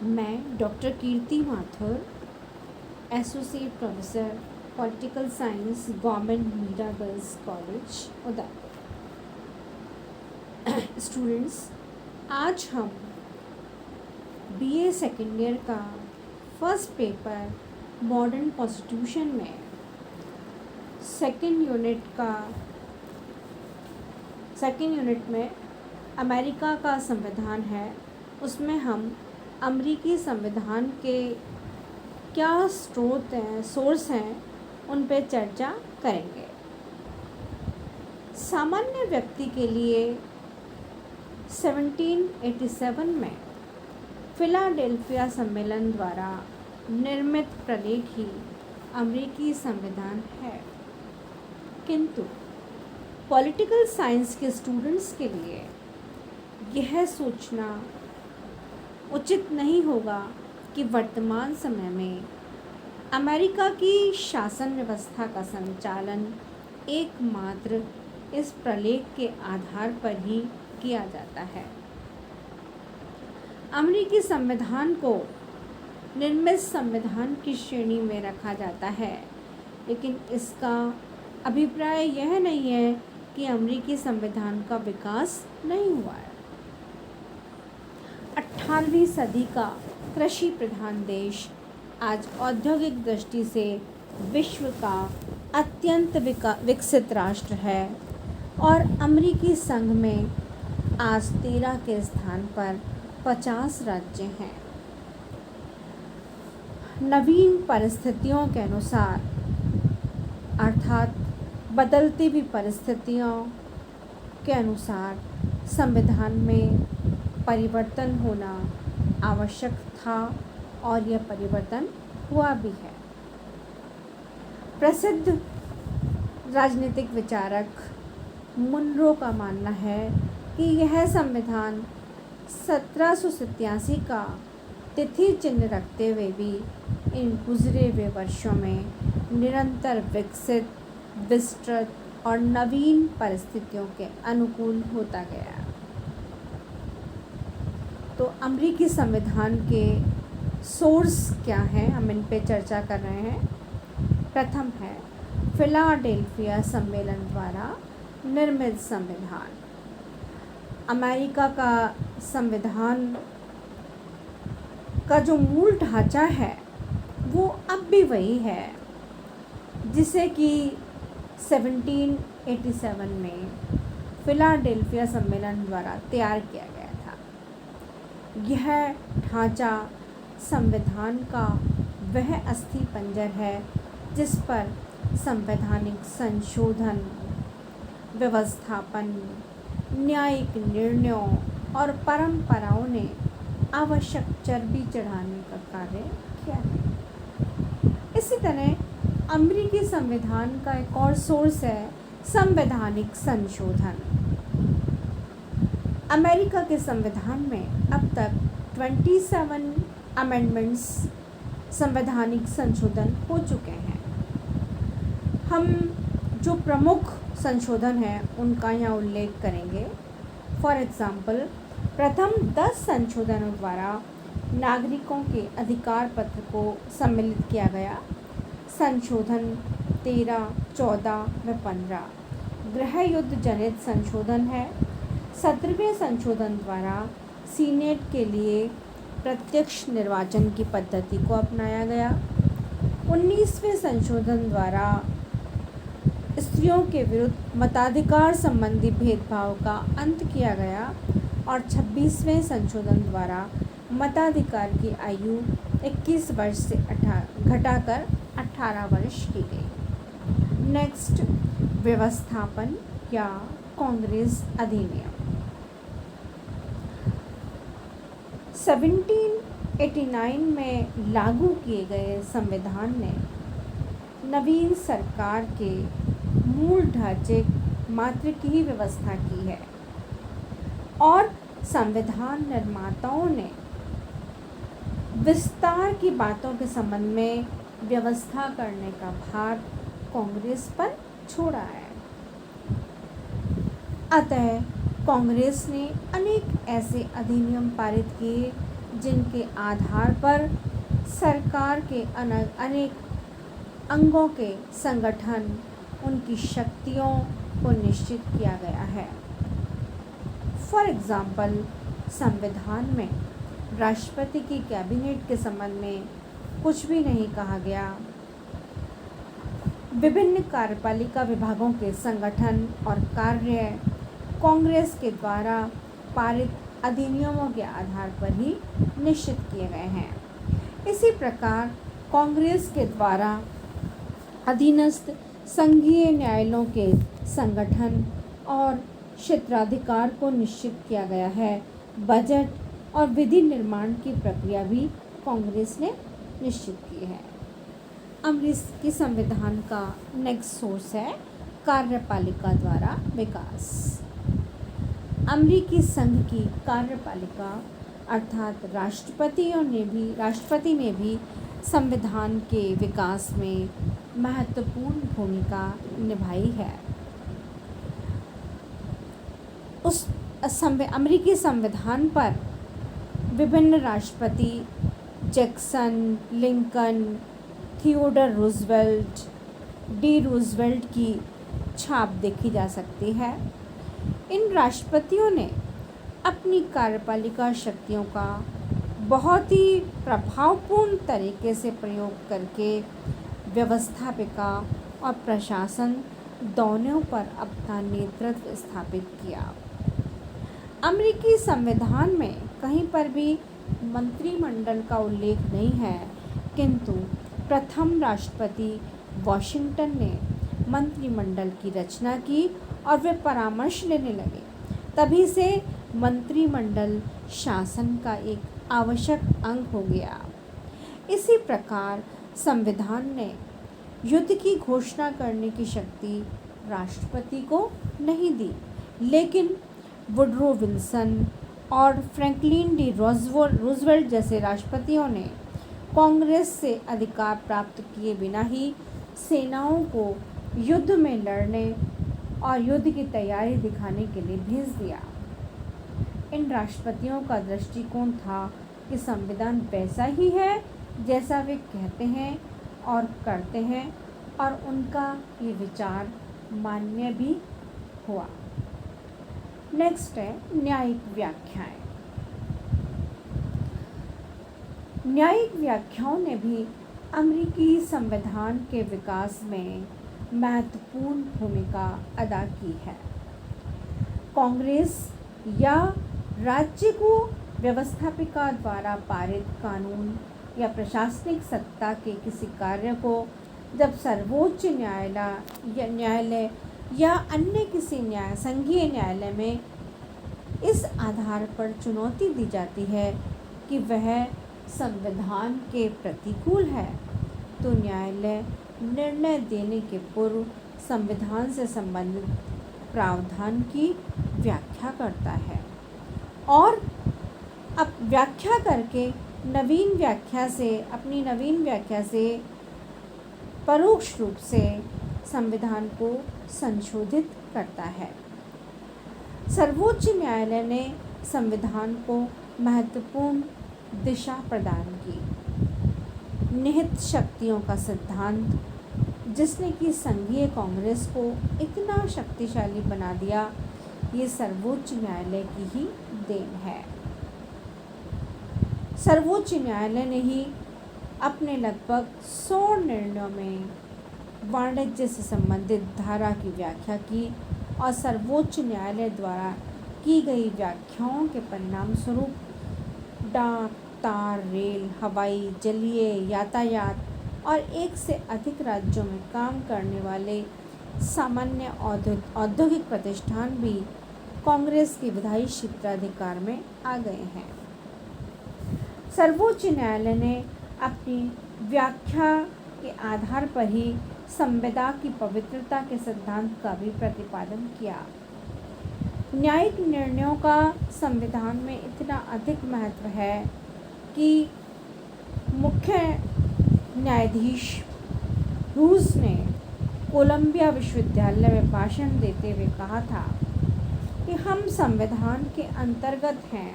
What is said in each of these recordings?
मैं doctor Kirti Mathur, associate professor political science, government Meera girls college, Udaipur. Students, आज हम बीए सेकेंड ईयर का फर्स्ट पेपर मॉडर्न कॉन्स्टिट्यूशन में second unit में अमेरिका का संविधान है, उसमें हम अमेरिकी संविधान के क्या सोर्स हैं, उन पे चर्चा करेंगे। सामान्य व्यक्ति के लिए 1787 में फिलाडेल्फिया सम्मेलन द्वारा निर्मित प्रलेख ही अमेरिकी संविधान है, किंतु पॉलिटिकल साइंस के स्टूडेंट्स के लिए यह सोचना उचित नहीं होगा कि वर्तमान समय में अमेरिका की शासन व्यवस्था का संचालन एकमात्र इस प्रलेख के आधार पर ही किया जाता है। अमेरिकी संविधान को निर्मित संविधान की श्रेणी में रखा जाता है, लेकिन इसका अभिप्राय यह नहीं है कि अमेरिकी संविधान का विकास नहीं हुआ है। 18वीं सदी का कृषि प्रधान देश आज औद्योगिक दृष्टि से विश्व का अत्यंत विकसित राष्ट्र है और अमेरिकी संघ में आज 13 के स्थान पर 50 राज्य हैं। नवीन परिस्थितियों के अनुसार, अर्थात बदलती हुई परिस्थितियों के अनुसार संविधान में परिवर्तन होना आवश्यक था और यह परिवर्तन हुआ भी है। प्रसिद्ध राजनीतिक विचारक मुनरो का मानना है कि यह संविधान 1787 का तिथि चिन्ह रखते हुए भी इन गुजरे हुए वर्षों में निरंतर विकसित, विस्तृत और नवीन परिस्थितियों के अनुकूल होता गया। तो अमेरिकी संविधान के सोर्स क्या हैं, हम इन पे चर्चा कर रहे हैं। प्रथम है फिलाडेल्फिया सम्मेलन द्वारा निर्मित संविधान। अमेरिका का संविधान का जो मूल ढांचा है वो अब भी वही है जिसे कि 1787 में फिलाडेल्फिया सम्मेलन द्वारा तैयार किया गया था। यह ढांचा संविधान का वह अस्थि पंजर है जिस पर संवैधानिक संशोधन, व्यवस्थापन, न्यायिक निर्णयों और परंपराओं ने आवश्यक चर्बी चढ़ाने का कार्य किया है। इसी तरह अमेरिकी संविधान का एक और सोर्स है संवैधानिक संशोधन। अमेरिका के संविधान में अब तक 27 अमेंडमेंट्स संवैधानिक संशोधन हो चुके हैं। हम जो प्रमुख संशोधन हैं उनका यहाँ उल्लेख करेंगे। फॉर एग्ज़ाम्पल, प्रथम 10 संशोधनों द्वारा नागरिकों के अधिकार पत्र को सम्मिलित किया गया। संशोधन 13, 14 व 15 गृह युद्ध जनित संशोधन है। 17वें संशोधन द्वारा सीनेट के लिए प्रत्यक्ष निर्वाचन की पद्धति को अपनाया गया। 19वें संशोधन द्वारा स्त्रियों के विरुद्ध मताधिकार संबंधी भेदभाव का अंत किया गया और 26वें संशोधन द्वारा मताधिकार की आयु 21 वर्ष से घटाकर 18 वर्ष की गई। नेक्स्ट, व्यवस्थापन या कांग्रेस अधिनियम। 1789 में लागू किए गए संविधान ने नवीन सरकार के मूल ढांचे मात्र की ही व्यवस्था की है और संविधान निर्माताओं ने विस्तार की बातों के संबंध में व्यवस्था करने का भार कांग्रेस पर छोड़ा है। अतः कांग्रेस ने अनेक ऐसे अधिनियम पारित किए जिनके आधार पर सरकार के अनेक अंगों के संगठन, उनकी शक्तियों को निश्चित किया गया है। फॉर एग्ज़ाम्पल, संविधान में राष्ट्रपति की कैबिनेट के संबंध में कुछ भी नहीं कहा गया। विभिन्न कार्यपालिका विभागों के संगठन और कार्य कांग्रेस के द्वारा पारित अधिनियमों के आधार पर ही निश्चित किए गए हैं। इसी प्रकार कांग्रेस के द्वारा अधीनस्थ संघीय न्यायालयों के संगठन और क्षेत्राधिकार को निश्चित किया गया है। बजट और विधि निर्माण की प्रक्रिया भी कांग्रेस ने निश्चित की है। अमेरिकी संविधान का नेक्स्ट सोर्स है कार्यपालिका द्वारा विकास। अमेरिकी संघ की कार्यपालिका अर्थात राष्ट्रपति ने भी संविधान के विकास में महत्वपूर्ण भूमिका निभाई है। अमेरिकी संविधान पर विभिन्न राष्ट्रपति Jackson, Lincoln, Theodore Roosevelt, D Roosevelt की छाप देखी जा सकती है। इन राष्ट्रपतियों ने अपनी कार्यपालिका शक्तियों का बहुत ही प्रभावपूर्ण तरीके से प्रयोग करके व्यवस्थापिका और प्रशासन दोनों पर अपना नेतृत्व स्थापित किया। अमेरिकी संविधान में कहीं पर भी मंत्रिमंडल का उल्लेख नहीं है, किंतु प्रथम राष्ट्रपति वॉशिंगटन ने मंत्रिमंडल की रचना की और वे परामर्श लेने लगे। तभी से मंत्रिमंडल शासन का एक आवश्यक अंग हो गया। इसी प्रकार संविधान ने युद्ध की घोषणा करने की शक्ति राष्ट्रपति को नहीं दी, लेकिन वुडरो विल्सन और फ्रैंकलिन डी रूजवेल्ट जैसे राष्ट्रपतियों ने कांग्रेस से अधिकार प्राप्त किए बिना ही सेनाओं को युद्ध में लड़ने और युद्ध की तैयारी दिखाने के लिए भेज दिया। इन राष्ट्रपतियों का दृष्टिकोण था कि संविधान वैसा ही है जैसा वे कहते हैं और करते हैं, और उनका ये विचार मान्य भी हुआ। नेक्स्ट है न्यायिक व्याख्याएं। न्यायिक व्याख्याओं ने भी अमेरिकी संविधान के विकास में महत्वपूर्ण भूमिका अदा की है। कांग्रेस या राज्य को व्यवस्थापिका द्वारा पारित कानून या प्रशासनिक सत्ता के किसी कार्य को जब सर्वोच्च न्यायालय या अन्य किसी संघीय न्यायालय में इस आधार पर चुनौती दी जाती है कि वह संविधान के प्रतिकूल है, तो न्यायालय निर्णय देने के पूर्व संविधान से संबंधित प्रावधान की व्याख्या करता है और अब व्याख्या करके अपनी नवीन व्याख्या से परोक्ष रूप से संविधान को संशोधित करता है। सर्वोच्च न्यायालय ने संविधान को महत्वपूर्ण दिशा प्रदान की। निहित शक्तियों का सिद्धांत, जिसने कि संघीय कांग्रेस को इतना शक्तिशाली बना दिया, ये सर्वोच्च न्यायालय की ही देन है। सर्वोच्च न्यायालय ने ही अपने लगभग 100 निर्णयों में वाणिज्य से संबंधित धारा की व्याख्या की और सर्वोच्च न्यायालय द्वारा की गई व्याख्याओं के परिणाम स्वरूप डाक, तार, रेल, हवाई, जलीय यातायात और एक से अधिक राज्यों में काम करने वाले सामान्य औद्योगिक प्रतिष्ठान भी कांग्रेस के विधायी क्षेत्राधिकार में आ गए हैं। सर्वोच्च न्यायालय ने अपनी व्याख्या के आधार पर ही संविदा की पवित्रता के सिद्धांत का भी प्रतिपादन किया। न्यायिक निर्णयों का संविधान में इतना अधिक महत्व है कि मुख्य न्यायाधीश रूस ने कोलंबिया विश्वविद्यालय में भाषण देते हुए कहा था कि हम संविधान के अंतर्गत हैं।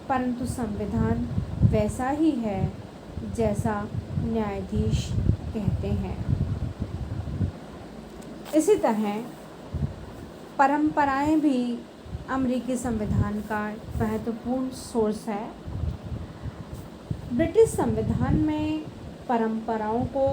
परंतु संविधान वैसा ही है जैसा न्यायाधीश कहते हैं। इसी तरह परंपराएं भी अमेरिकी संविधान का महत्वपूर्ण सोर्स है। ब्रिटिश संविधान में परंपराओं को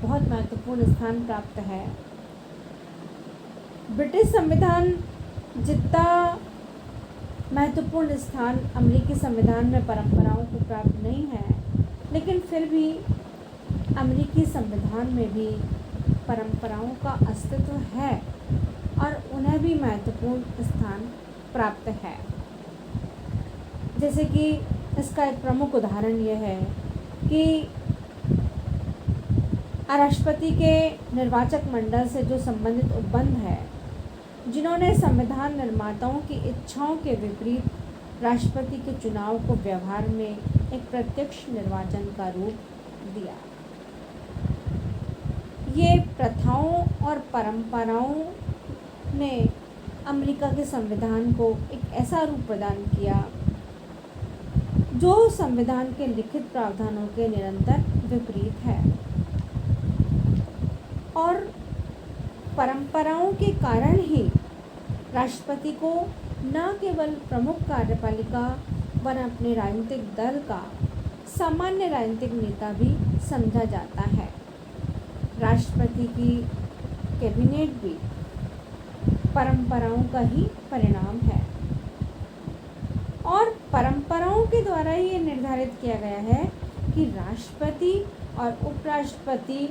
बहुत महत्वपूर्ण स्थान प्राप्त है। ब्रिटिश संविधान जितना महत्वपूर्ण स्थान अमेरिकी संविधान में परंपराओं को प्राप्त नहीं है, लेकिन फिर भी अमेरिकी संविधान में भी परंपराओं का अस्तित्व है और उन्हें भी महत्वपूर्ण स्थान प्राप्त है। जैसे कि इसका एक प्रमुख उदाहरण यह है कि राष्ट्रपति के निर्वाचक मंडल से जो संबंधित उपबंध है, जिन्होंने संविधान निर्माताओं की इच्छाओं के विपरीत राष्ट्रपति के चुनाव को व्यवहार में एक प्रत्यक्ष निर्वाचन का रूप दिया। ये प्रथाओं और परंपराओं ने अमेरिका के संविधान को एक ऐसा रूप प्रदान किया जो संविधान के लिखित प्रावधानों के निरंतर विपरीत है। और परंपराओं के कारण ही राष्ट्रपति को न केवल प्रमुख कार्यपालिका व अपने राजनीतिक दल का सामान्य राजनीतिक नेता भी समझा जाता है। राष्ट्रपति की कैबिनेट भी परंपराओं का ही परिणाम है और परंपराओं के द्वारा ही ये निर्धारित किया गया है कि राष्ट्रपति और उपराष्ट्रपति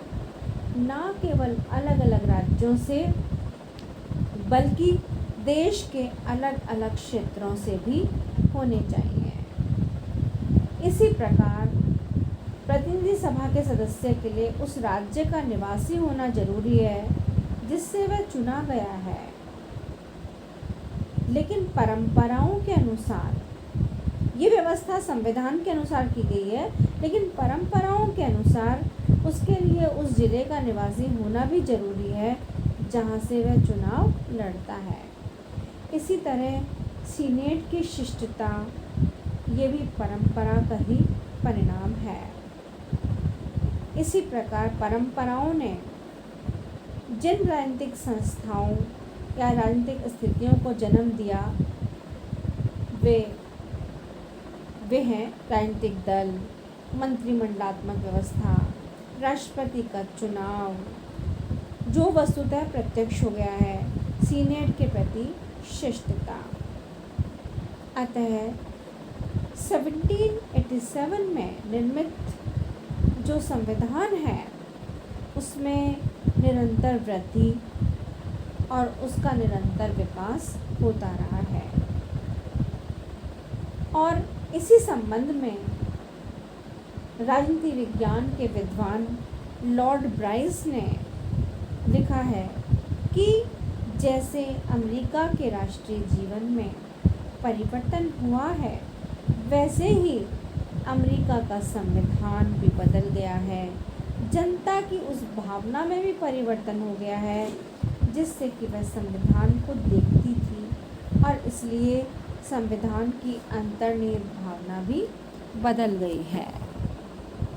न केवल अलग अलग राज्यों से बल्कि देश के अलग अलग क्षेत्रों से भी होने चाहिए। इसी प्रकार प्रतिनिधि सभा के सदस्य के लिए उस राज्य का निवासी होना जरूरी है जिससे वह चुना गया है। लेकिन परंपराओं के अनुसार ये व्यवस्था संविधान के अनुसार की गई है, लेकिन परंपराओं के अनुसार उसके लिए उस जिले का निवासी होना भी जरूरी है जहाँ से वह चुनाव लड़ता है। इसी तरह सीनेट की शिष्टता ये भी परंपरा का ही परिणाम है। इसी प्रकार परंपराओं ने जिन राजनीतिक संस्थाओं या राजनीतिक स्थितियों को जन्म दिया वे हैं राजनीतिक दल, मंत्रिमंडलात्मक व्यवस्था, राष्ट्रपति का चुनाव जो वस्तुतः प्रत्यक्ष हो गया है, सीनेट के प्रति शिष्टता। अतः 1787 में निर्मित जो संविधान है उसमें निरंतर वृद्धि और उसका निरंतर विकास होता रहा है। और इसी संबंध में राजनीति विज्ञान के विद्वान लॉर्ड ब्राइस ने लिखा है कि जैसे अमेरिका के राष्ट्रीय जीवन में परिवर्तन हुआ है, वैसे ही अमेरिका का संविधान भी बदल गया है। जनता की उस भावना में भी परिवर्तन हो गया है जिससे कि वह संविधान को देखती थी और इसलिए संविधान की अंतर्निहित भावना भी बदल गई है।